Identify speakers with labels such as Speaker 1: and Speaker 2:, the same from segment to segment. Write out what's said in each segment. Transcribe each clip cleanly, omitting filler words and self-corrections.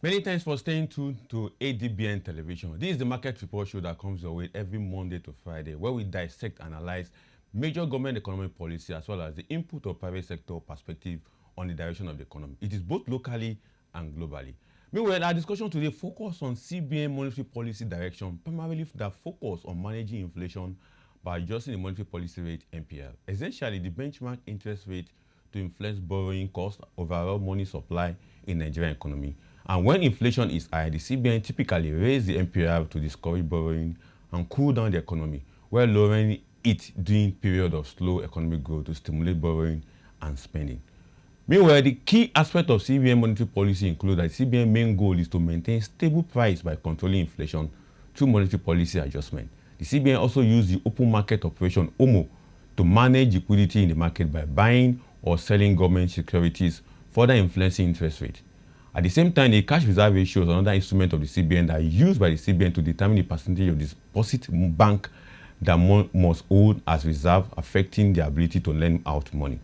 Speaker 1: Many thanks for staying tuned to ADBN Television. This is the market report show that comes your way every Monday to Friday, where we dissect and analyze major government economic policy as well as the input of private sector perspective on the direction of the economy. It is both locally and globally. Meanwhile, our discussion today focuses on CBN monetary policy direction, primarily that focus on managing inflation by adjusting the monetary policy rate (MPR), essentially the benchmark interest rate to influence borrowing cost, overall money supply in the Nigerian economy. And when inflation is high, the CBN typically raises the MPR to discourage borrowing and cool down the economy, while lowering it during period of slow economic growth to stimulate borrowing and spending. Meanwhile, the key aspect of CBN monetary policy include that CBN main goal is to maintain stable price by controlling inflation through monetary policy adjustment. The CBN also uses the open market operation (OMO) to manage liquidity in the market by buying or selling government securities, further influencing interest rate. At the same time, the cash reserve ratio is another instrument of the CBN that is used by the CBN to determine the percentage of the deposit bank that must hold as reserve, affecting the ability to lend out money.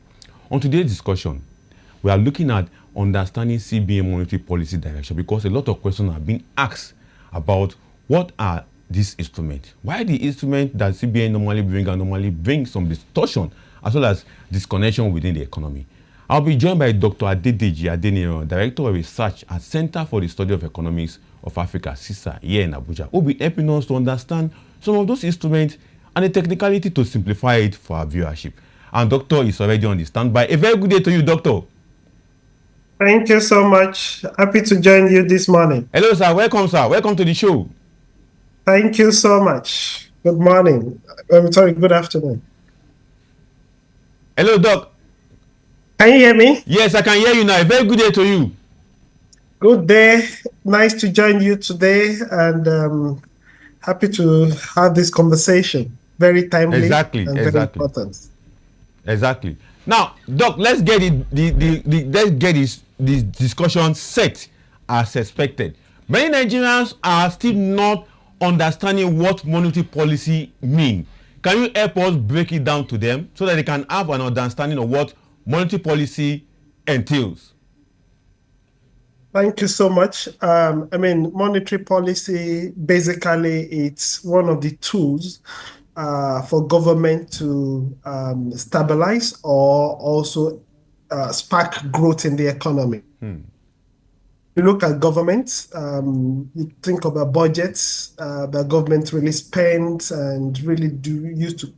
Speaker 1: On today's discussion, we are looking at understanding CBN monetary policy direction because a lot of questions have been asked about what are these instruments. Why the instrument that CBN normally bring some distortion as well as disconnection within the economy. I'll be joined by Dr. Adedeji Adeniran, Director of Research at Center for the Study of Economies of Africa, CISA, here in Abuja, who will be helping us to understand some of those instruments and the technicality to simplify it for our viewership. And Doctor is already on the standby. A very good day to you, Doctor.
Speaker 2: Thank you so much. Happy to join you this morning.
Speaker 1: Hello, sir. Welcome, sir. Welcome to the show.
Speaker 2: Thank you so much. Good morning. Good afternoon.
Speaker 1: Hello, Doc.
Speaker 2: Can you hear me?
Speaker 1: Yes, I can hear you now. A very good day to you.
Speaker 2: Good day. Nice to join you today and happy to have this conversation. Very timely and very important.
Speaker 1: Exactly. Now, Doc, let's get this discussion set as expected. Many Nigerians are still not understanding what monetary policy means. Can you help us break it down to them so that they can have an understanding of what monetary policy entails?
Speaker 2: Thank you so much. Monetary policy, basically, it's one of the tools for government to stabilize or also spark growth in the economy. You look at government, you think about budgets that government really spends and really use to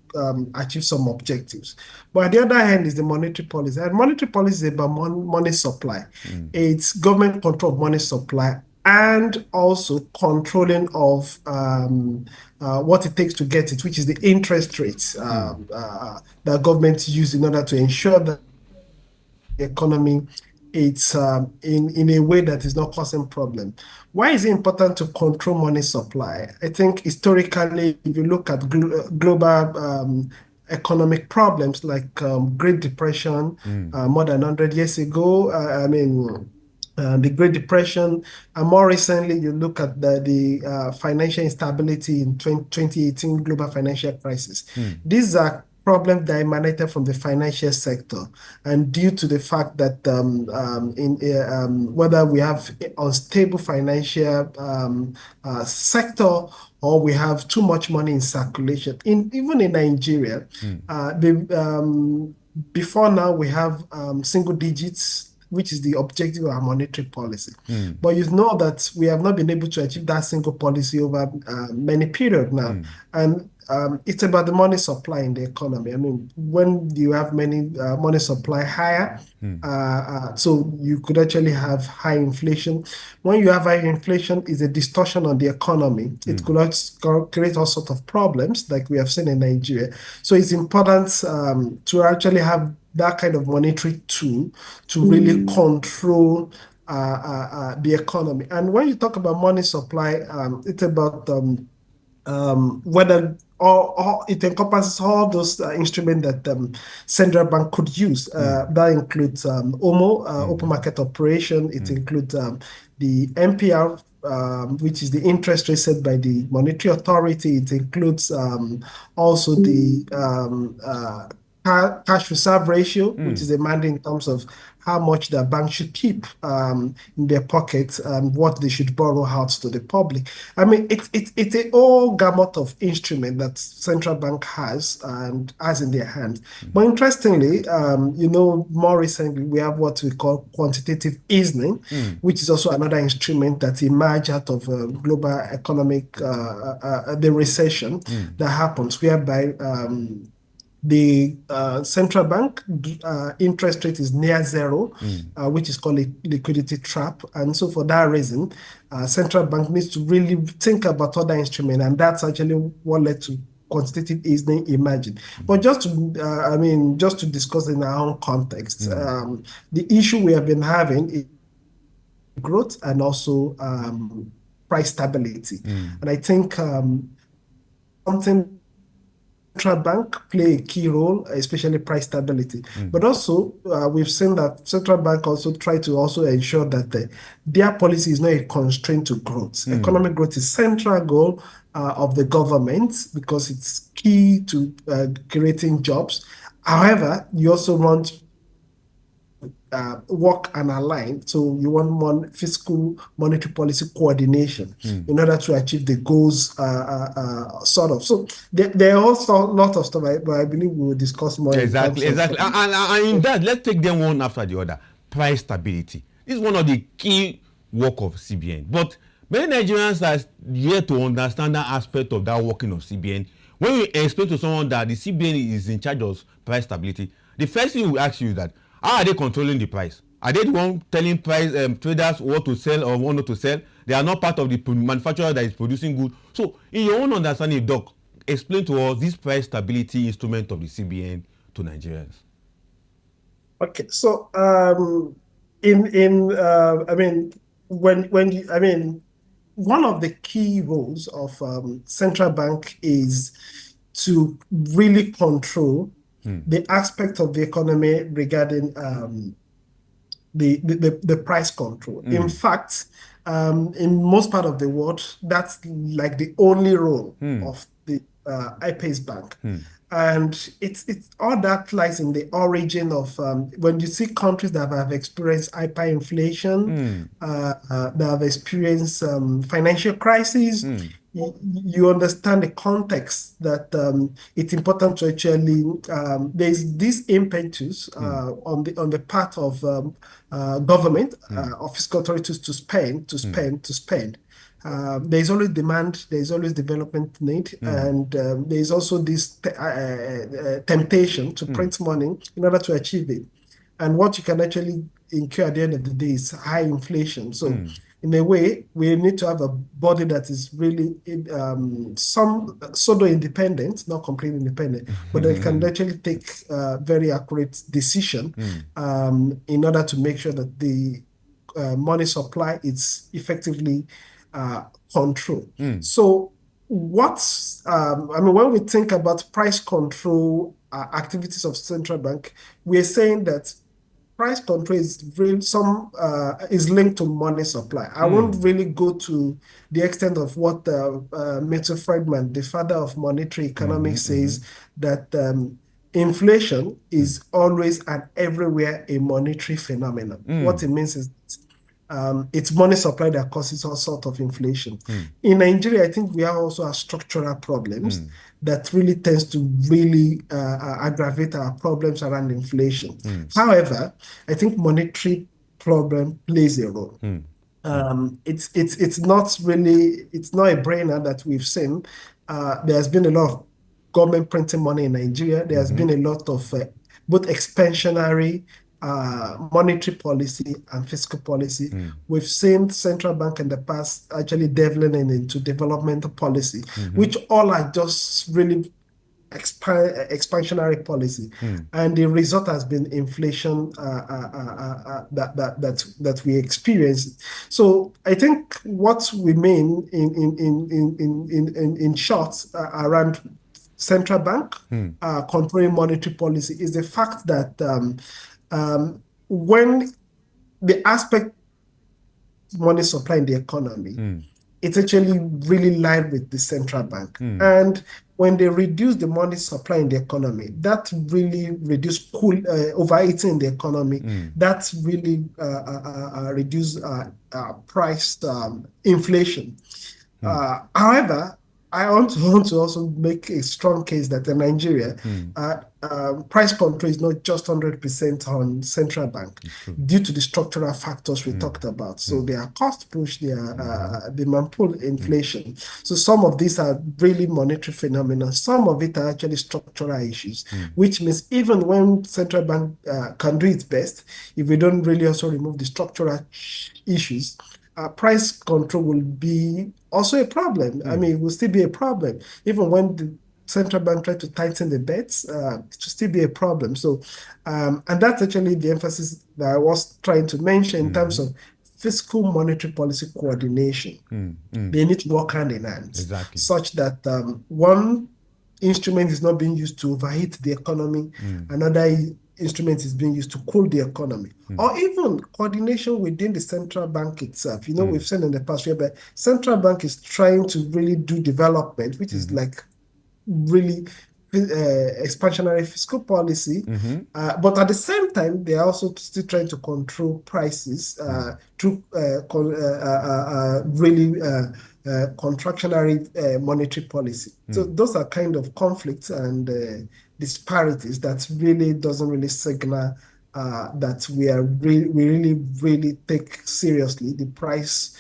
Speaker 2: achieve some objectives. But on the other hand is the monetary policy. And monetary policy is about money supply. It's government control of money supply and also controlling of what it takes to get it, which is the interest rates that government use in order to ensure that the economy it's in a way that is not causing problem. Why is it important to control money supply? I think historically, if you look at global economic problems like Great Depression more than 100 years ago, the Great Depression, and more recently, you look at the financial instability in 2018 global financial crisis. These are problems that emanated from the financial sector, and due to the fact that whether we have unstable financial sector or we have too much money in circulation, even in Nigeria, before now we have single digits, which is the objective of our monetary policy. But you know that we have not been able to achieve that single policy over many periods now. And it's about the money supply in the economy. When you have money supply higher, so you could actually have high inflation. When you have high inflation, it's a distortion on the economy. It could create all sorts of problems like we have seen in Nigeria. So it's important to actually have that kind of monetary tool to really control the economy. And when you talk about money supply, it's about whether it encompasses all those instruments that central bank could use. That includes OMO, open market operation. It includes the MPR, which is the interest rate set by the monetary authority. It includes also the cash reserve ratio, which is a mandate in terms of how much the bank should keep in their pockets and what they should borrow out to the public. I mean, it's a whole gamut of instrument that central bank has and has in their hands. But interestingly, more recently, we have what we call quantitative easing, which is also another instrument that emerged out of global economic, the recession that happens, whereby the central bank interest rate is near zero, which is called a liquidity trap. And so for that reason, central bank needs to really think about other instruments, and that's actually what led to quantitative easing emerging. But just to discuss in our own context, the issue we have been having is growth and also price stability. And I think something central bank play a key role, especially price stability. But also, we've seen that central bank also try to also ensure that their policy is not a constraint to growth. Economic growth is central goal of the government because it's key to creating jobs. However, you also want work and align. So you want more fiscal monetary policy coordination in order to achieve the goals, sort of. So there are also a lot of stuff, but I believe we will discuss more.
Speaker 1: Exactly. And in that, let's take them one after the other. Price stability. This is one of the key work of CBN. But many Nigerians are yet to understand that aspect of that working of CBN. When you explain to someone that the CBN is in charge of price stability, the first thing we ask you is that, how are they controlling the price? Are they the one telling price traders what to sell or what not to sell? They are not part of the manufacturer that is producing goods. So, in your own understanding, Doc, explain to us this price stability instrument of the CBN to Nigerians.
Speaker 2: Okay, so one of the key roles of central bank is to really control the aspect of the economy regarding the price control. In fact, in most part of the world, that's like the only role of the IPACE bank. And it's all that lies in the origin of when you see countries that have experienced hyperinflation, that have experienced financial crisis, you understand the context that it's important to actually there's this impetus on the part of government of fiscal authorities to spend. There's always demand, there's always development need, and there's also this temptation to print money in order to achieve it. And what you can actually incur at the end of the day is high inflation. So in a way, we need to have a body that is really some pseudo-independent, not completely independent, but they can actually take very accurate decision in order to make sure that the money supply is effectively control. So when we think about price control activities of central bank, we're saying that price control is is linked to money supply. I won't really go to the extent of what Milton Friedman, the father of monetary economics, says, that inflation is always and everywhere a monetary phenomenon. What it means is it's money supply that causes all sorts of inflation. In Nigeria, I think we also have structural problems that really tends to really aggravate our problems around inflation. However, I think monetary problem plays a role. It's not a brainer that we've seen. There's been a lot of government printing money in Nigeria. There's been a lot of both expansionary monetary policy and fiscal policy. We've seen central bank in the past actually delving into developmental policy, which all are just really expansionary policy, and the result has been inflation that we experience. So I think what we mean in short around central bank controlling monetary policy is the fact that when the aspect money supply in the economy it's actually really lied with the central bank. And when they reduce the money supply in the economy, that really reduce overeating in the economy. That really reduce price inflation. However, I want to also make a strong case that in Nigeria, price control is not just 100% on central bank due to the structural factors we talked about. So there are cost push, there are demand pull, inflation. So some of these are really monetary phenomena. Some of it are actually structural issues, which means even when central bank can do its best, if we don't really also remove the structural issues, price control will be also a problem. I mean, it will still be a problem. Even when the central bank try to tighten the bets, it will still be a problem. So, and that's actually the emphasis that I was trying to mention in terms of fiscal monetary policy coordination. They need to work hand in hand, such that one instrument is not being used to overheat the economy, another instrument is being used to cool the economy, or even coordination within the central bank itself. We've seen in the past where the central bank is trying to really do development, which is like really expansionary fiscal policy, but at the same time, they are also still trying to control prices through really contractionary monetary policy. So those are kind of conflicts and disparities that really doesn't really signal that we really take seriously the price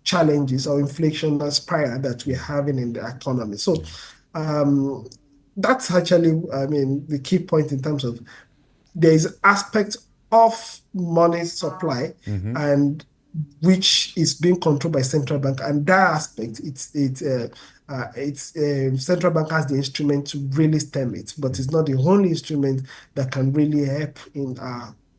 Speaker 2: challenges or inflation spiral that we're having in the economy. So that's actually, I mean, the key point in terms of there's aspect of money supply and which is being controlled by central bank, and that aspect, central bank has the instrument to really stem it, but it's not the only instrument that can really help in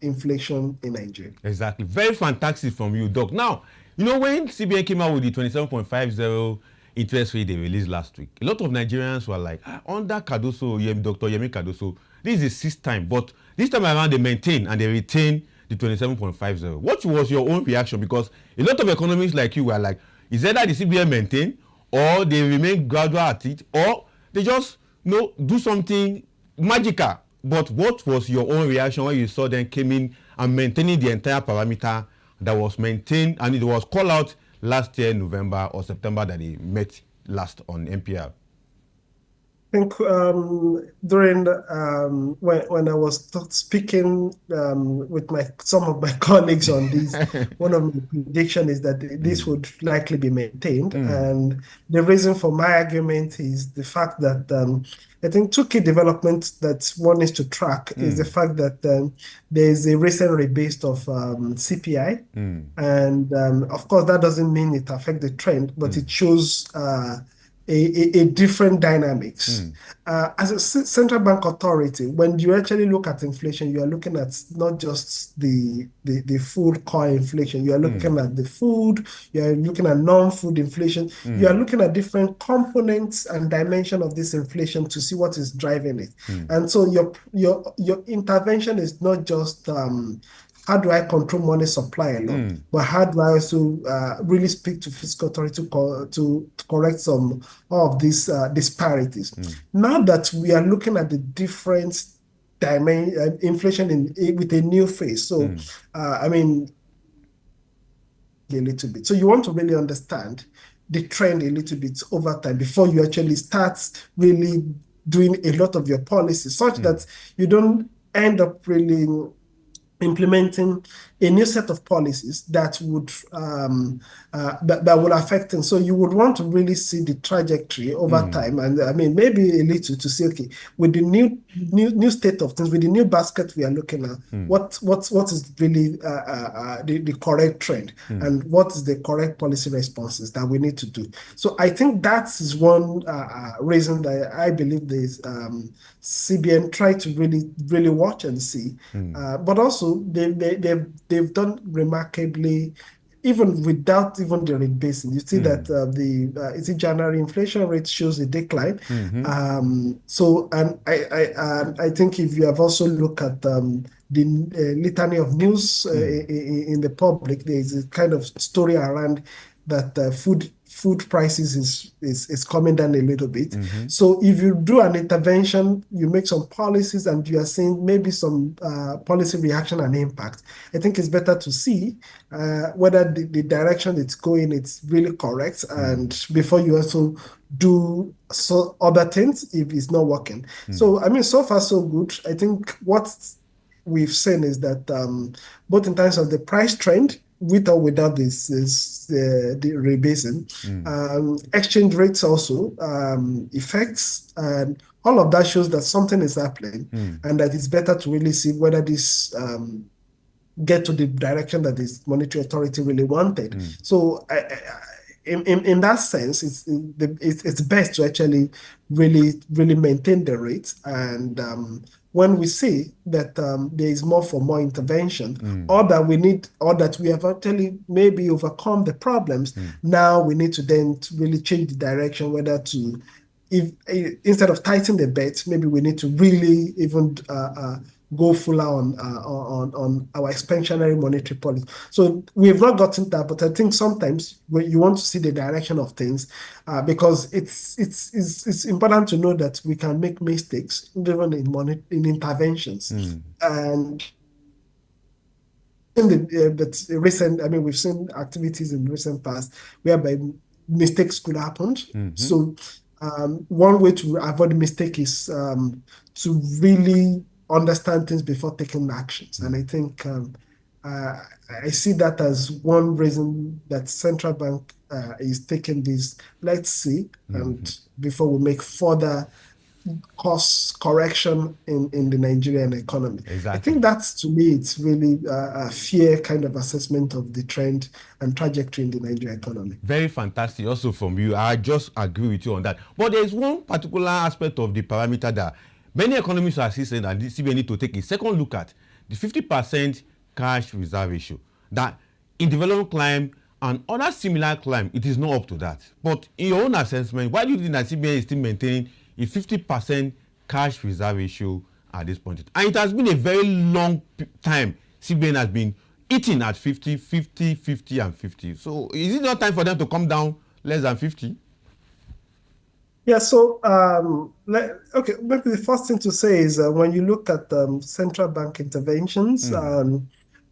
Speaker 2: inflation in Nigeria.
Speaker 1: Exactly. Very fantastic from you, Doc. Now, when CBN came out with the 27.50 interest rate they released last week, a lot of Nigerians were like, under Cardoso, Dr. Yemi Cardoso, this is the sixth time, but this time around they maintain and they retain the 27.50. What was your own reaction? Because a lot of economists like you were like, is either the CBN maintain or they remain gradual at it, or they just do something magical. But what was your own reaction when you saw them came in and maintaining the entire parameter that was maintained, and it was called out last year, November or September, that they met last on NPR?
Speaker 2: I think during when I was speaking with some of my colleagues on this, one of my prediction is that this would likely be maintained, and the reason for my argument is the fact that I think two key developments that one is to track is the fact that there is a recent rebase of CPI, and of course that doesn't mean it affects the trend, but it shows a different dynamics. As a central bank authority, when you actually look at inflation, you are looking at not just the food core inflation, you are looking at the food, you are looking at non-food inflation, you are looking at different components and dimension of this inflation to see what is driving it. And so your intervention is not just how do I control money supply alone, but how do I also really speak to fiscal authority to correct some of these disparities? Now that we are looking at the different inflation with a new phase, so I mean, a little bit. So you want to really understand the trend a little bit over time before you actually start really doing a lot of your policies, such that you don't end up really implementing a new set of policies that would that will affect things. So you would want to really see the trajectory over time, and I mean maybe a little to see, okay, with the new state of things, with the new basket we are looking at, what is really the correct trend, and what is the correct policy responses that we need to do. So I think that is one reason that I believe this CBN try to really watch and see, but also they've done remarkably, even without even the rebasing. You see that the January inflation rate shows a decline. So, and I think if you have also looked at the litany of news in the public, there is a kind of story around that food prices is coming down a little bit. So if you do an intervention, you make some policies, and you are seeing maybe some policy reaction and impact, I think it's better to see whether the direction it's going, it's really correct, and before you also do other things if it's not working. So I mean, so far so good. I think what we've seen is that both in terms of the price trend, with or without this is the rebasing, exchange rates also effects, and all of that shows that something is happening, and that it's better to really see whether this get to the direction that this monetary authority really wanted. So in that sense, it's best to actually really maintain the rate. And when we see that there is more for more intervention, or that we have actually maybe overcome the problems, now we need to then really change the direction, whether to, if instead of tightening the belt, maybe we need to really even go full on our expansionary monetary policy. So we have not gotten that, but I think sometimes when you want to see the direction of things, because it's important to know that we can make mistakes even in interventions. And but recent, I mean, we've seen activities in recent past whereby mistakes could happen. So one way to avoid mistake is to really understand things before taking actions. And I think I see that as one reason that central bank is taking this, let's see, and before we make further cost correction in the Nigerian economy.
Speaker 1: Exactly.
Speaker 2: I think that's, to me, it's really a fair kind of assessment of the trend and trajectory in the Nigerian economy.
Speaker 1: Very fantastic also from you. I just agree with you on that. But there's one particular aspect of the parameter that many economists are saying that the CBN need to take a second look at, the 50% cash reserve ratio. That in developing climate and other similar climate, it is not up to that. But in your own assessment, why do you think that CBN is still maintaining a 50% cash reserve ratio at this point? And it has been a very long time CBN has been eating at 50, 50, 50, and 50. So is it not time for them to come down less than 50?
Speaker 2: Yeah, so okay, maybe the first thing to say is when you look at central bank interventions,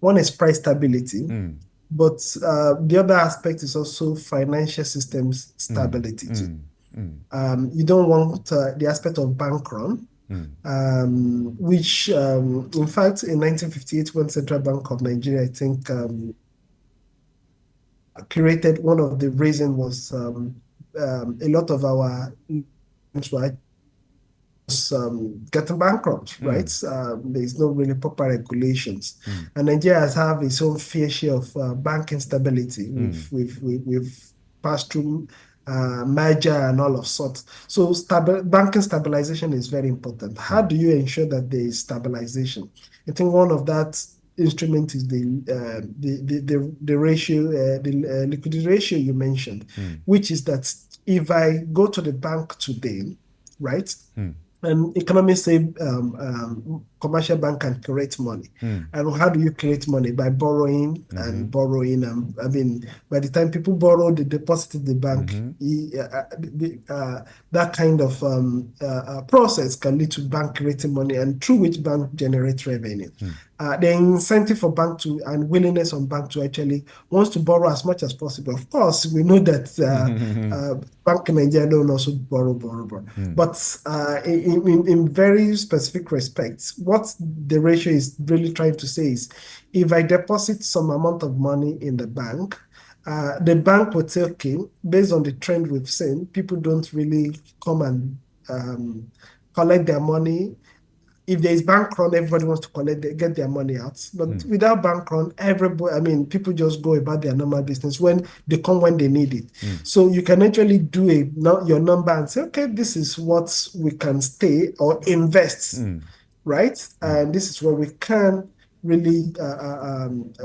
Speaker 2: one is price stability, but the other aspect is also financial systems stability too. You don't want the aspect of bank run, which in fact in 1958 when Central Bank of Nigeria, I think, created, one of the reasons was a lot of our right getting bankrupt, right? There's no really proper regulations, and Nigeria has have its own fair share of banking stability. We've passed through merger and all of sorts. So banking stabilization is very important. How do you ensure that there is stabilization? I think one of that instrument is the ratio, the liquidity ratio you mentioned, which is that if I go to the bank today, right, and economists say commercial bank can create money. And how do you create money? By borrowing and borrowing. And I mean, by the time people borrow, they deposit in the bank. That kind of process can lead to bank creating money, and through which bank generates revenue. The incentive for bank to, and willingness on bank to actually wants to borrow as much as possible. Of course, we know that Bank in Nigeria don't also borrow. But in very specific respects, what the ratio is really trying to say is, if I deposit some amount of money in the bank would say, okay, based on the trend we've seen, people don't really come and collect their money. If there is bank run, everybody wants to get their money out. But without bank run, everybody, I mean, people just go about their normal business when they come when they need it. So you can actually do your number and say, okay, this is what we can stay or invest, right? And this is where we can really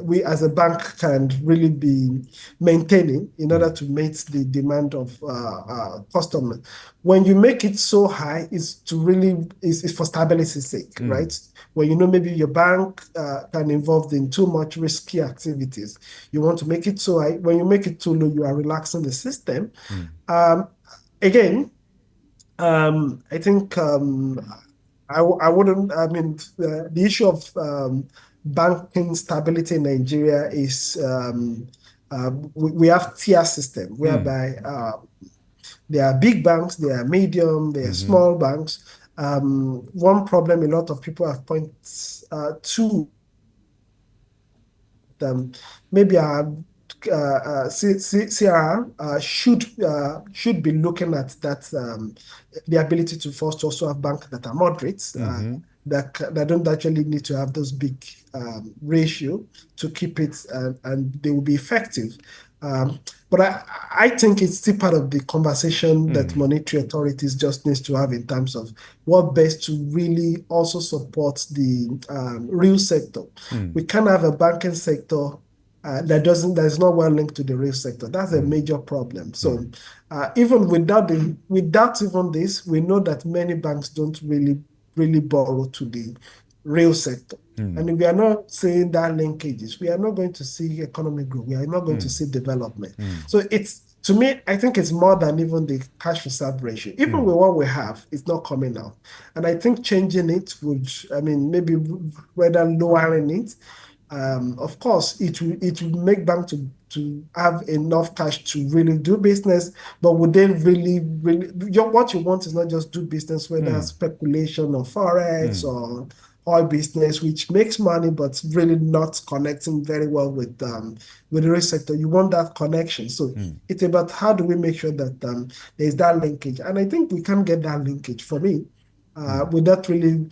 Speaker 2: we as a bank can really be maintaining in order to meet the demand of customers. When you make it so high, it's for stability's sake, right? When you know maybe your bank can involved in too much risky activities, you want to make it so high. When you make it too low, you are relaxing the system. Again, I think I wouldn't. I mean, the issue of banking stability in Nigeria is we have tier system whereby there are big banks, there are medium, there are small banks. One problem a lot of people have pointed to maybe our CRR should be looking at that the ability to first also have banks that are moderates that don't actually need to have those big ratio to keep it and they will be effective. But I think it's still part of the conversation that monetary authorities just needs to have in terms of what best to really also support the real sector. We can't have a banking sector that is not well linked to the real sector. That's a major problem. So even without even this, we know that many banks don't really borrow to the real sector. And if we are not seeing that linkages, we are not going to see economic growth. We are not going to see development. So to me, I think it's more than even the cash reserve ratio. Even with what we have, it's not coming out. And I think changing it would, I mean, maybe whether lowering it, of course, it will make banks to have enough cash to really do business, but would they really, what you want is not just do business, whether speculation or forex or oil business, which makes money, but really not connecting very well with the real sector. You want that connection. So it's about how do we make sure that there's that linkage. And I think we can get that linkage for me without really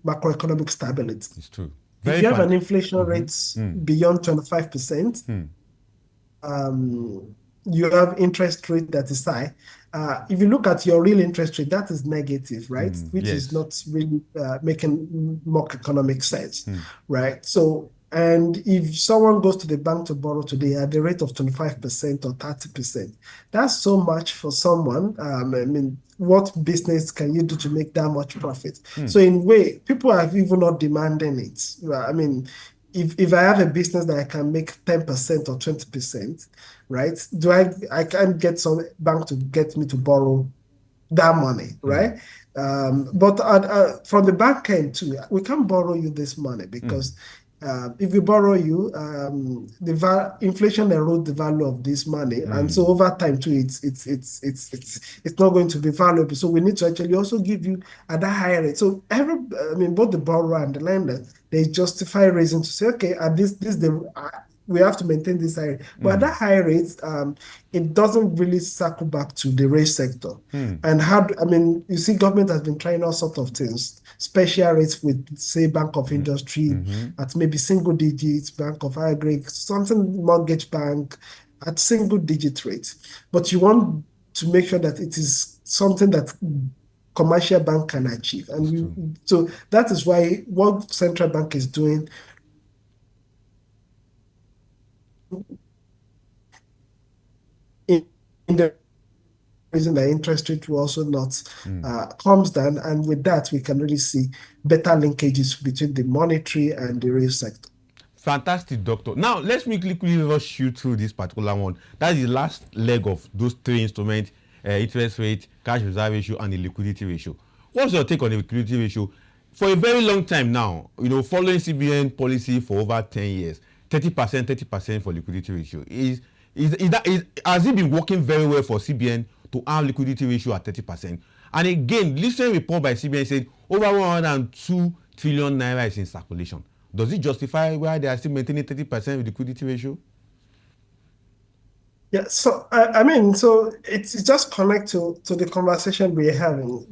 Speaker 2: macroeconomic stability.
Speaker 1: It's true.
Speaker 2: If you have an inflation rate beyond 25%, you have interest rate that is high. If you look at your real interest rate, that is negative, right? Which is not really making more economic sense, right? So, and if someone goes to the bank to borrow today at the rate of 25% or 30%, that's so much for someone. I mean, what business can you do to make that much profit? So in a way, people are even not demanding it. I mean, if I have a business that I can make 10% or 20%, right? I can't get some bank to get me to borrow that money, right? But from the back end too, we can't borrow you this money because if we borrow you, the inflation erodes the value of this money, and so over time too, it's not going to be valuable. So we need to actually also give you at that higher rate. So both the borrower and the lender, they justify reason to say, okay, at we have to maintain this high rate. But at that high rate, it doesn't really circle back to the real sector. And you see, government has been trying all sorts of things, special rates with, say, Bank of Industry at maybe single digits, Bank of Agri, something mortgage bank at single digit rate. But you want to make sure that it is something that commercial bank can achieve. And so that is why what central bank is doing in the reason the interest rate will also not comes down, and with that we can really see better linkages between the monetary and the real sector.
Speaker 1: Fantastic, Doctor. Now let's quickly rush you through this particular one. That is the last leg of those three instruments: interest rate, cash reserve ratio, and the liquidity ratio. What's your take on the liquidity ratio? For a very long time now, following CBN policy for over 10 years, 30% for liquidity ratio. Has it been working very well for CBN to have liquidity ratio at 30%? And again, recent report by CBN said over 102 trillion naira is in circulation. Does it justify why they are still maintaining 30% liquidity ratio?
Speaker 2: Yeah, so so it's just connect to the conversation we're having.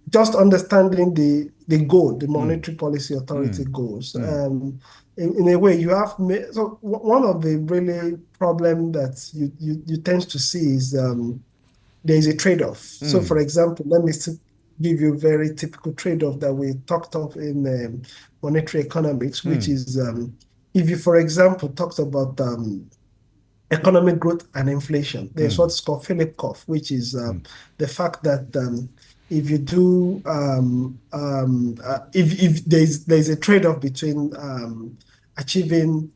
Speaker 2: Just understanding the goal, the monetary policy authority goals. In a way, you have so one of the really problem that you tend to see is there is a trade-off. So, for example, let me give you a very typical trade-off that we talked of in monetary economics, which is if you, for example, talked about economic growth and inflation. There's what's called Philip curve, which is the fact that if you do if there's a trade-off between achieving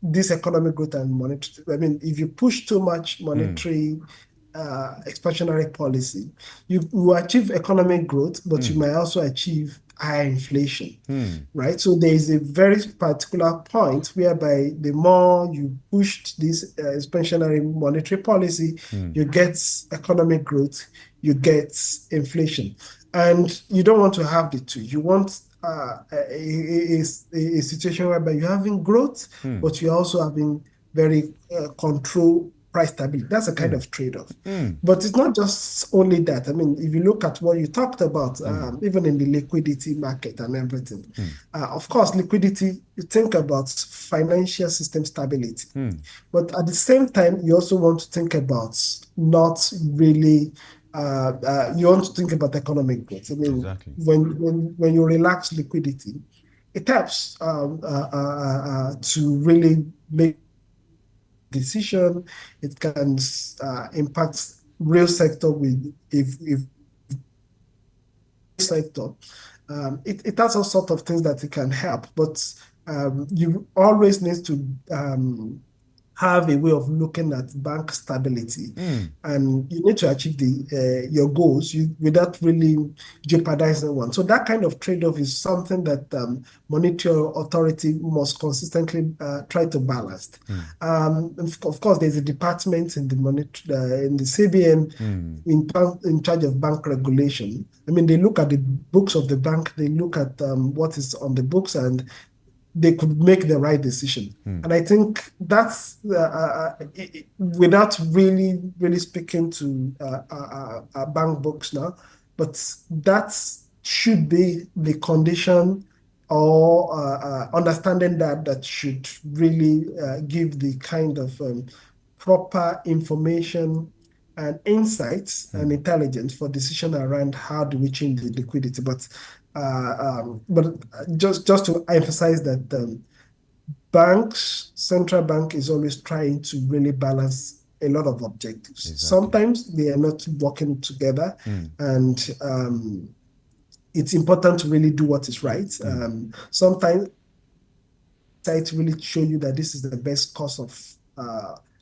Speaker 2: this economic growth and monetary. I mean, if you push too much monetary expansionary policy, you will achieve economic growth, but you might also achieve higher inflation, right? So there is a very particular point whereby the more you push this expansionary monetary policy, you get economic growth, you get inflation. And you don't want to have the two. You want a situation whereby you're having growth, but you're also having very controlled price stability. That's a kind of trade-off. But it's not just only that. I mean, if you look at what you talked about, even in the liquidity market and everything, of course, liquidity, you think about financial system stability. But at the same time, you also want to think about not really you want to think about economic growth. I mean,
Speaker 1: Exactly.
Speaker 2: when you relax liquidity, it helps to really make decision. It can impact real sector with if sector. It has all sorts of things that it can help, but you always need to have a way of looking at bank stability, and you need to achieve your goals without really jeopardizing one. So that kind of trade-off is something that monetary authority must consistently try to balance. Of course, there's a department in the CBN in charge of bank regulation. I mean, they look at the books of the bank, they look at what is on the books, and they could make the right decision. And I think that's without really speaking to bank books now, but that should be the condition or understanding that should really give the kind of proper information and insights and intelligence for decision around how do we change the liquidity. But just to emphasize that central bank is always trying to really balance a lot of objectives.
Speaker 1: Exactly.
Speaker 2: Sometimes they are not working together, and it's important to really do what is right. Sometimes try to really show you that this is the best course of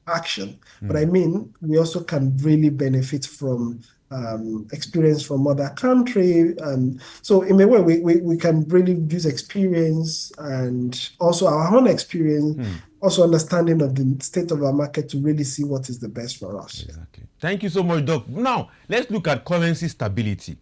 Speaker 2: action. But I mean, we also can really benefit from experience from other country, and so in a way we can really use experience and also our own experience, also understanding of the state of our market to really see what is the best for us.
Speaker 1: Exactly. Thank you so much, Doc. Now let's look at currency stability.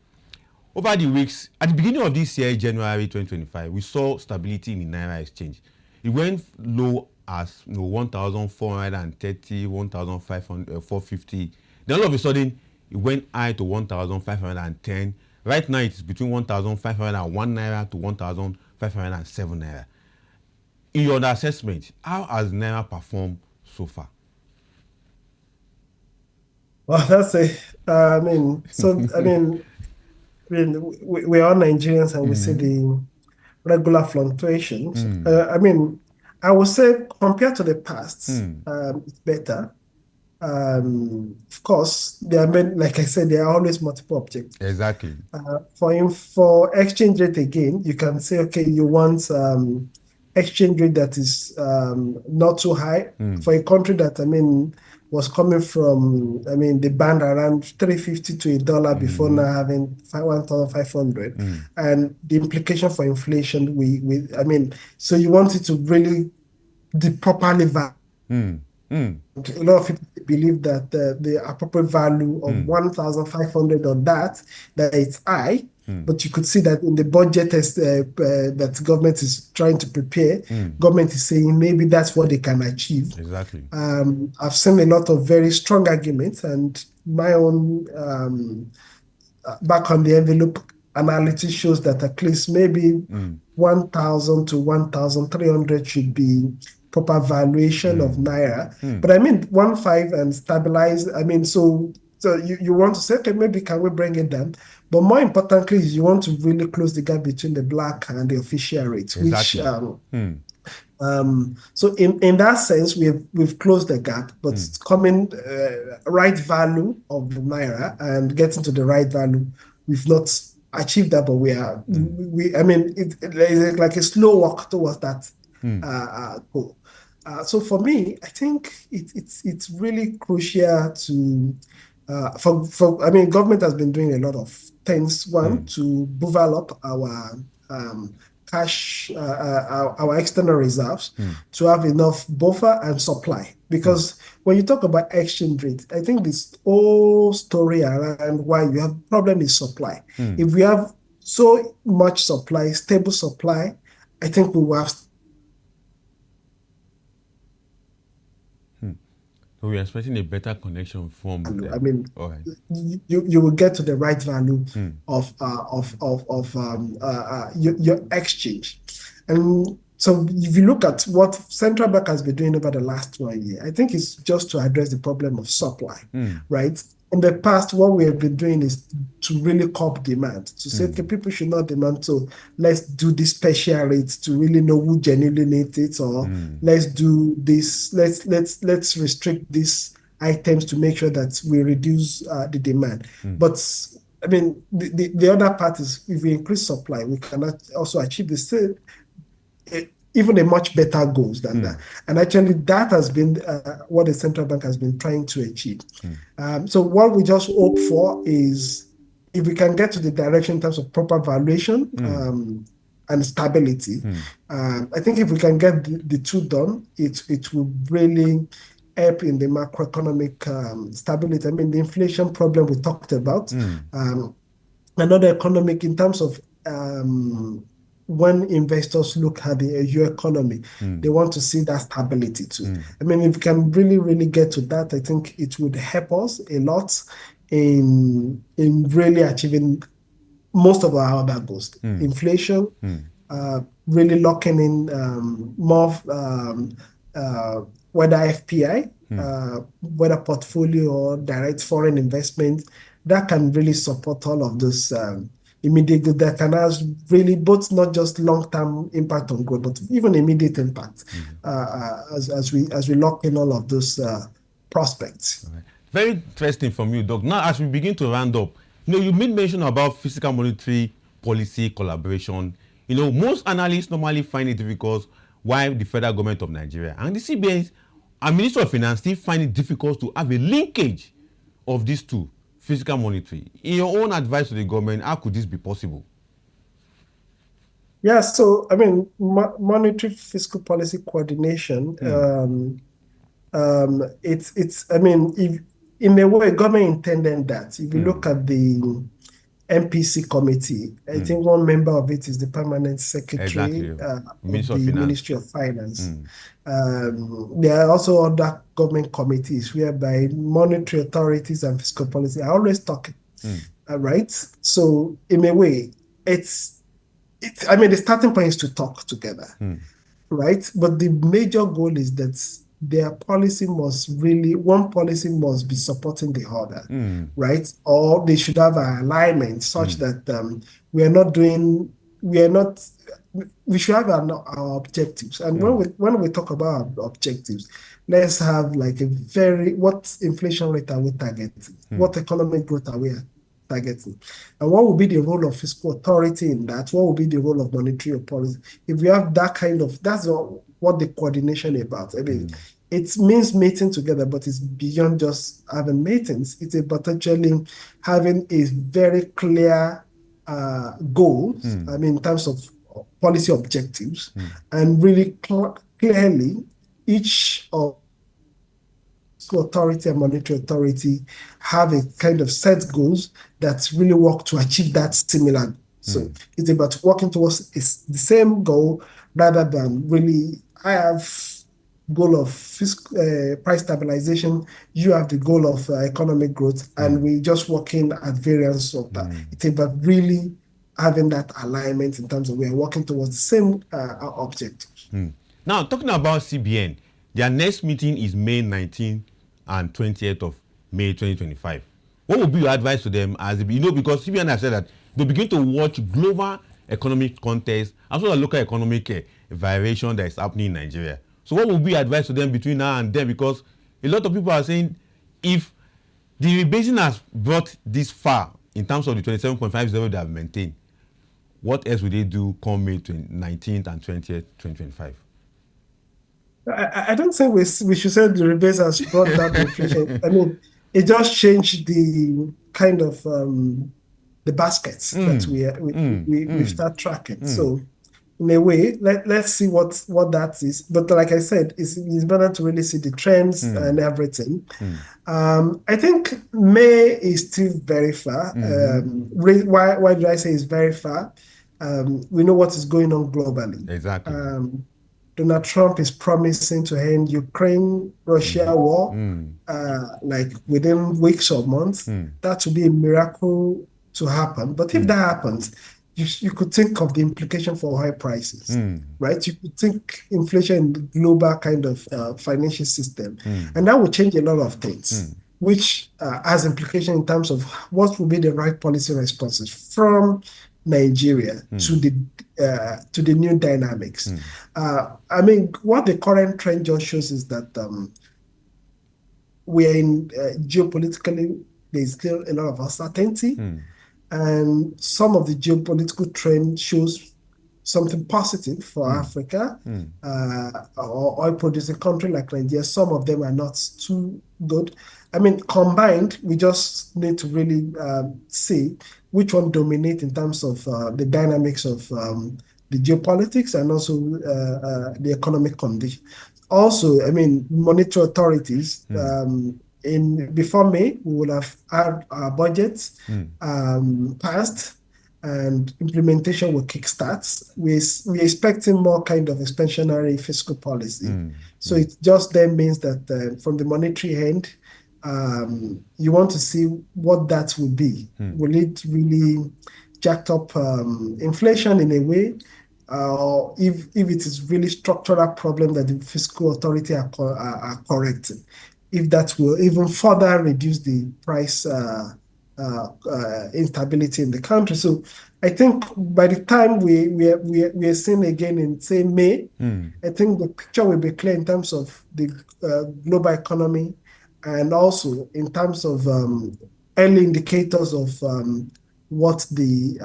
Speaker 1: Over the weeks, at the beginning of this year, January 2025, we saw stability in the Naira exchange. It went low as 1,430, 1,500, 450. Then all of a sudden, it went high to 1,510. Right now, it's between 1,501 Naira to 1,507 Naira. In your assessment, how has Naira performed so far?
Speaker 2: Well, that's I mean, we're all Nigerians and we see the regular fluctuations. I mean, I would say compared to the past, it's better. Of course, like I said, there are always multiple objectives.
Speaker 1: Exactly.
Speaker 2: For exchange rate again, you can say, okay, you want exchange rate that is not too high for a country that was coming from the band around 350 to $1 before now having 1,500, and the implication for inflation. So you want it to really be properly valued. A lot of people believe that the appropriate value of 1,500 on that it's high, but you could see that in the budget that government is trying to prepare, government is saying maybe that's what they can achieve.
Speaker 1: Exactly.
Speaker 2: I've seen a lot of very strong arguments, and my own back on the envelope analysis shows that at least maybe 1,000 to 1,300 should be proper valuation of Naira. But 1.5 and stabilize. So So you want to say, okay, maybe can we bring it down? But more importantly, is you want to really close the gap between the black and the official rates,
Speaker 1: Exactly.
Speaker 2: which so in that sense, we've closed the gap, but coming right value of the naira and getting to the right value, we've not achieved that, but I mean, it's like a slow walk towards that goal. So for me, I think it's really crucial to I mean, government has been doing a lot of things. One, to develop our cash, our external reserves, to have enough buffer and supply. Because when you talk about exchange rate, I think this whole story around why you have problem is supply. If we have so much supply, stable supply, I think we will have.
Speaker 1: So we're expecting a better connection from them.
Speaker 2: I mean, you will get to the right value of your exchange. And so if you look at what central bank has been doing over the last 1 year, I think it's just to address the problem of supply, right? In the past, what we have been doing is to really curb demand, to say, okay, people should not demand, so let's do this special rates to really know who genuinely needs it, or let's do this, let's restrict these items to make sure that we reduce the demand. But I mean, the other part is if we increase supply, we cannot also achieve the same, even a much better goals than that. And actually, that has been what the central bank has been trying to achieve. So what we just hope for is if we can get to the direction in terms of proper valuation and stability. I think if we can get the two done, it will really help in the macroeconomic stability. I mean, the inflation problem we talked about, another economic in terms of when investors look at the EU economy, they want to see that stability too. I mean, if we can really, really get to that, I think it would help us a lot in really achieving most of our other goals. Inflation, really locking in more whether FPI, whether portfolio or direct foreign investment, that can really support all of those immediate good that can have really both not just long-term impact on growth, but even immediate impact as we lock in all of those prospects.
Speaker 1: Right. Very interesting from you, Doc. Now, as we begin to round up, you made mention about fiscal monetary policy collaboration. Most analysts normally find it difficult why the federal government of Nigeria and the CBN and Minister of Finance still find it difficult to have a linkage of these two. Fiscal monetary. In your own advice to the government, how could this be possible?
Speaker 2: Yeah, so I mean, monetary fiscal policy coordination. It's. I mean, if in a way, government intended that. If you look at the MPC committee, I think one member of it is the permanent secretary of the Ministry of Finance. There are also other government committees whereby monetary authorities and fiscal policy are always talking, right? So in a way, I mean, the starting point is to talk together, right? But the major goal is that their policy one policy must be supporting the other, right? Or they should have an alignment such that we should have our objectives. And when we talk about our objectives, let's have like what inflation rate are we targeting? What economic growth are we targeting? And what will be the role of fiscal authority in that? What will be the role of monetary policy? If we have that that's what the coordination about. I mean, it means meeting together, but it's beyond just having meetings. It's about actually having a very clear goal, I mean, in terms of policy objectives, and really clearly each of authority and monetary authority have a kind of set goals that really work to achieve that similar. So it's about working towards the same goal rather than really, I have goal of price stabilization, you have the goal of economic growth, and we just working at variance of that. It's about really having that alignment in terms of we are working towards the same objectives.
Speaker 1: Now, talking about CBN, their next meeting is May 19th and 20th of May 2025. What would be your advice to them as because CBN has said that they begin to watch global economic context as well as local economic variation that is happening in Nigeria. So what would be your advice to them between now and then? Because a lot of people are saying if the rebasing has brought this far in terms of the 27.50 they have maintained, what else will they do come May 19th and 20th, 2025?
Speaker 2: I don't think we should say the rebase has brought down inflation. I mean, it just changed the kind of the baskets that we start tracking. So in a way, let's see what that is. But like I said, it's better to really see the trends and everything. I think May is still very far. Why do I say it's very far? We know what is going on globally.
Speaker 1: Exactly.
Speaker 2: Donald Trump is promising to end Ukraine-Russia war like within weeks or months. That would be a miracle to happen. But if that happens, you could think of the implication for high prices, right? You could think inflation in the global kind of financial system. And that would change a lot of things, which has implication in terms of what will be the right policy responses from Nigeria to the new dynamics. I mean, what the current trend just shows is that we are in geopolitically, there's still a lot of uncertainty, and some of the geopolitical trend shows something positive for Africa or oil-producing country like Nigeria. Some of them are not too good. I mean, combined, we just need to really see which one dominate in terms of the dynamics of the geopolitics and also the economic condition. Also, I mean, monetary authorities, before May, we would have had our budgets passed and implementation will kickstart. We're expecting more kind of expansionary fiscal policy. So it just then means that from the monetary end, you want to see what that will be. Will it really jack up inflation in a way? Or if it is really structural problem that the fiscal authority are correcting, if that will even further reduce the price instability in the country. So I think by the time we are seeing again in say May, I think the picture will be clear in terms of the global economy and also in terms of early indicators of what the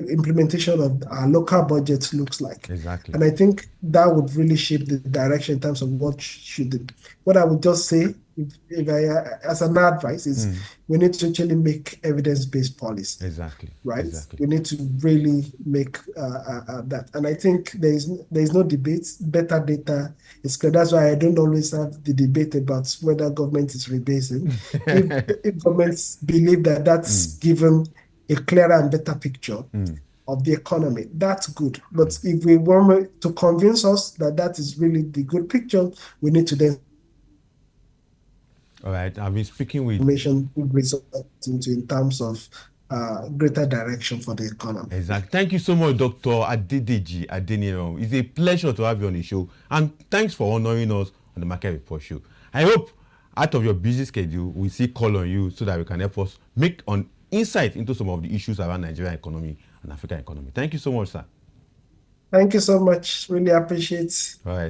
Speaker 2: implementation of our local budgets looks like.
Speaker 1: Exactly.
Speaker 2: And I think that would really shape the direction in terms of what I would just say, if I, as an advice, is we need to actually make evidence-based policy.
Speaker 1: Exactly.
Speaker 2: Right?
Speaker 1: Exactly.
Speaker 2: We need to really make that. And I think there is no debate. Better data is clear. That's why I don't always have the debate about whether government is rebasing. if governments believe that that's given a clearer and better picture of the economy, that's good. But if we want to convince us that that is really the good picture, we need to then
Speaker 1: all right, I've been speaking with
Speaker 2: information result in terms of greater direction for the economy.
Speaker 1: Exactly. Thank you so much, Dr. Adedeji Adeniran. It's a pleasure to have you on the show, and thanks for honoring us on the Market Report Show. I hope out of your busy schedule, we see call on you so that we can help us make an insight into some of the issues around Nigerian economy and African economy. Thank you so much, sir.
Speaker 2: Thank you so much. Really appreciate it.
Speaker 1: All right.